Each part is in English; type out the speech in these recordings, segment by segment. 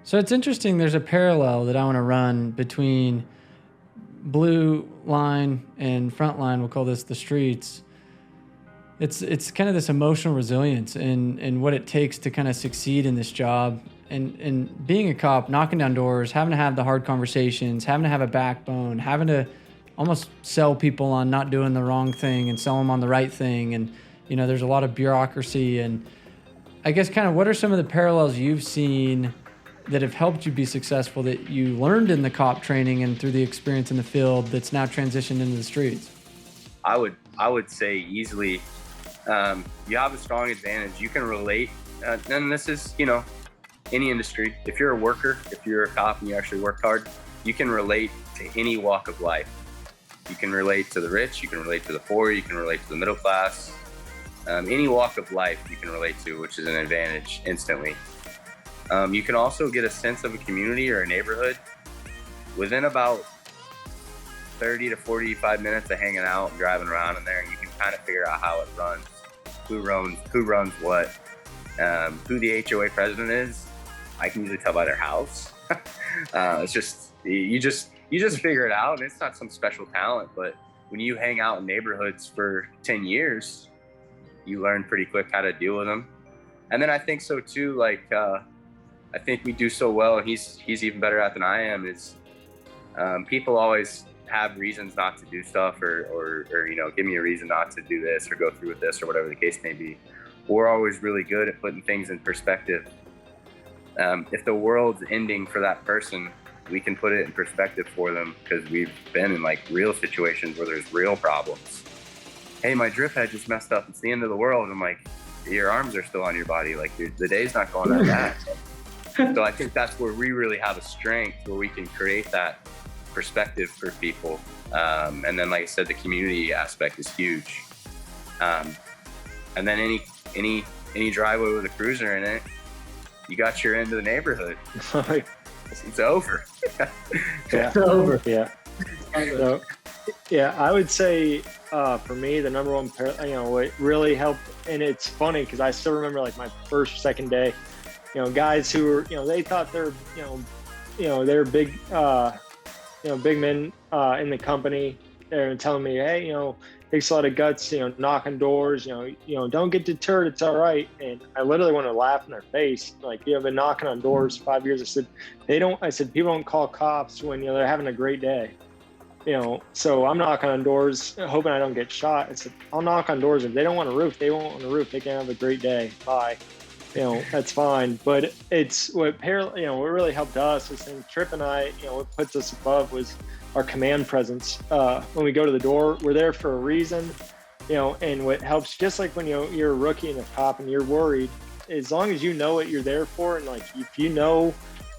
So it's interesting. There's a parallel that I want to run between blue line and front line. We'll call this the streets. It's kind of this emotional resilience and what it takes to kind of succeed in this job. And being a cop, knocking down doors, having to have the hard conversations, having to have a backbone, having to almost sell people on not doing the wrong thing and sell them on the right thing. And, there's a lot of bureaucracy. And I guess kind of what are some of the parallels you've seen that have helped you be successful that you learned in the cop training and through the experience in the field that's now transitioned into the streets? I would say easily, you have a strong advantage. You can relate, and this is, any industry. If you're a worker, if you're a cop and you actually work hard, you can relate to any walk of life. You can relate to the rich, you can relate to the poor, you can relate to the middle class. Any walk of life you can relate to, which is an advantage instantly. You can also get a sense of a community or a neighborhood within about 30 to 45 minutes of hanging out and driving around in there, and you can kind of figure out how it runs, who runs what, who the HOA president is. I can usually tell by their house. It's just you just figure it out, and it's not some special talent, but when you hang out in neighborhoods for 10 years, you learn pretty quick how to deal with them. And then I think so too, like I think we do so well, and he's even better at than I am, is people always have reasons not to do stuff or give me a reason not to do this or go through with this or whatever the case may be. We're always really good at putting things in perspective. If the world's ending for that person, we can put it in perspective for them because we've been in like real situations where there's real problems. Hey, my drip head just messed up. It's the end of the world. I'm like, your arms are still on your body. Like the day's not going that bad. So I think that's where we really have a strength, where we can create that perspective for people. And then, like I said, the community aspect is huge. And then any driveway with a cruiser in it, you got your end of the neighborhood. It's over. Yeah. It's over. Yeah. So, yeah, I would say for me, the number one, what really helped, and it's funny because I still remember like my first, second day, guys who were, they thought they're, they're big, big men in the company. They're telling me, hey, takes a lot of guts, knocking doors, don't get deterred. It's all right. And I literally want to laugh in their face. Like, I've been knocking on doors 5 years. I said, people don't call cops when, they're having a great day. So I'm knocking on doors, hoping I don't get shot. I said, I'll knock on doors. If they don't want a roof, they won't want a roof. They can have a great day. Bye. That's fine. But it's what really helped us is, and Tripp and I, what puts us above was our command presence. When we go to the door, we're there for a reason, and what helps, just like when you're a rookie and a cop and you're worried, as long as you know what you're there for, and like if you know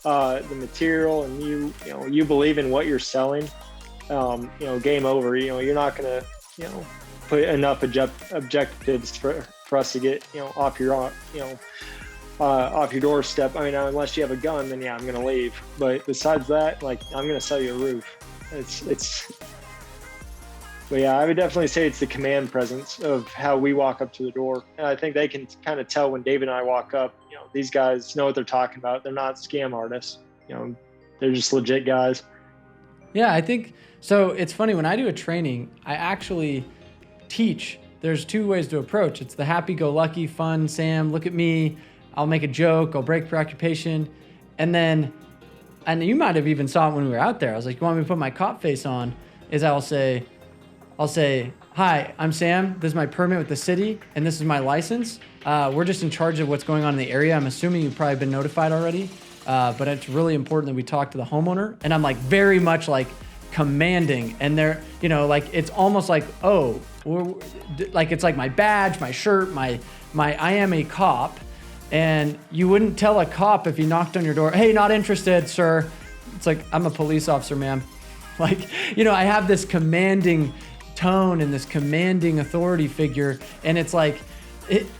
the material and you believe in what you're selling, game over. You're not gonna put enough objectives for us to get off your doorstep. I mean, unless you have a gun, then yeah, I'm gonna leave. But besides that, like, I'm gonna sell you a roof. But yeah, I would definitely say it's the command presence of how we walk up to the door. And I think they can kind of tell when David and I walk up, these guys know what they're talking about. They're not scam artists. They're just legit guys. Yeah, I think so. It's funny, when I do a training, I actually teach. There's two ways to approach. It's the happy-go-lucky, fun, Sam, look at me. I'll make a joke. I'll break preoccupation. And you might have even saw it when we were out there. I was like, you want me to put my cop face on? I'll say, hi, I'm Sam. This is my permit with the city, and this is my license. We're just in charge of what's going on in the area. I'm assuming you've probably been notified already, but it's really important that we talk to the homeowner. And I'm like very much like commanding, and they're, like it's almost like, like it's like my badge, my shirt, my I am a cop. And you wouldn't tell a cop if he knocked on your door, hey, not interested, sir. It's like, I'm a police officer, ma'am. Like, I have this commanding tone and this commanding authority figure. And it's like,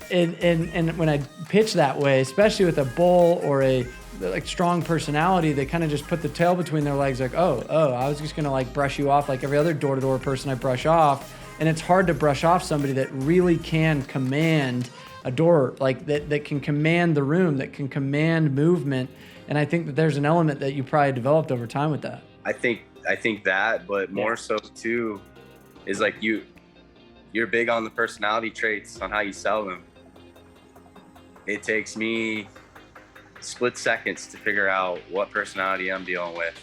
and when I pitch that way, especially with a bull or a like strong personality, they kind of just put the tail between their legs, like, oh, I was just gonna like brush you off like every other door-to-door person I brush off. And it's hard to brush off somebody that really can command a door, like that can command the room, that can command movement. And I think that there's an element that you probably developed over time with that. I think that, but more so too, is like you're big on the personality traits, on how you sell them. It takes me split seconds to figure out what personality I'm dealing with.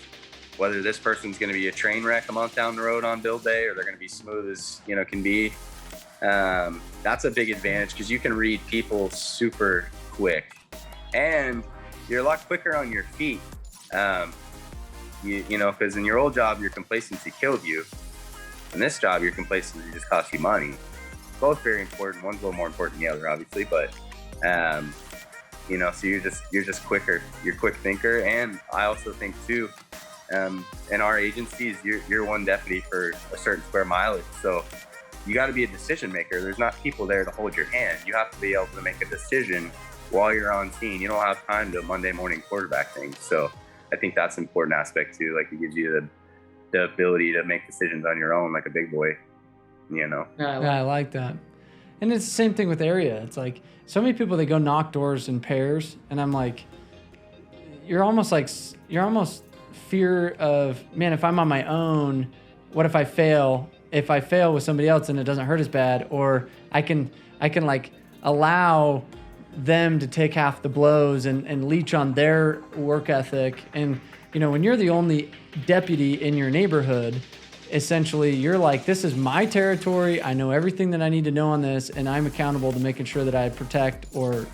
Whether this person's going to be a train wreck a month down the road on build day, or they're going to be smooth as can be. That's a big advantage because you can read people super quick, and you're a lot quicker on your feet. Because in your old job, your complacency killed you. In this job, your complacency just costs you money. Both very important. One's a little more important than the other, obviously, but so you're just quicker. You're a quick thinker, and I also think too, in our agencies, you're one deputy for a certain square mileage, so you got to be a decision maker. There's not people there to hold your hand. You have to be able to make a decision while you're on scene. You don't have time to Monday morning quarterback things. So I think that's an important aspect too. Like, it gives you the ability to make decisions on your own, like a big boy. Yeah, I like that. And it's the same thing with area. It's like so many people, they go knock doors in pairs, and I'm like, you're almost fear of, man, if I'm on my own, what if I fail? If I fail with somebody else and it doesn't hurt as bad, or I can like allow them to take half the blows and leech on their work ethic. And when you're the only deputy in your neighborhood, essentially you're like, this is my territory. I know everything that I need to know on this, and I'm accountable to making sure that I protect or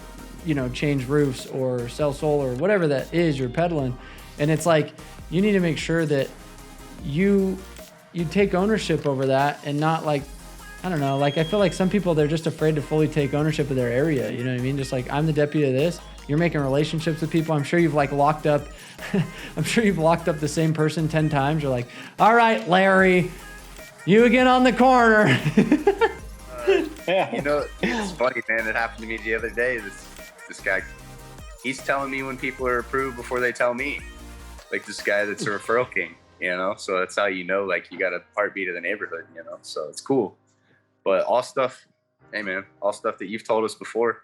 change roofs or sell solar or whatever that is you're peddling. And it's like, you need to make sure that you take ownership over that, and not like, I don't know, like I feel like some people, they're just afraid to fully take ownership of their area. You know what I mean? Just like, I'm the deputy of this. You're making relationships with people. I'm sure you've locked up the same person 10 times. You're like, all right, Larry, you again on the corner. It's funny, man. It happened to me the other day. This guy, he's telling me when people are approved before they tell me. Like, this guy that's a referral king, so that's how like you got a heartbeat of the neighborhood, so it's cool. But all stuff that you've told us before,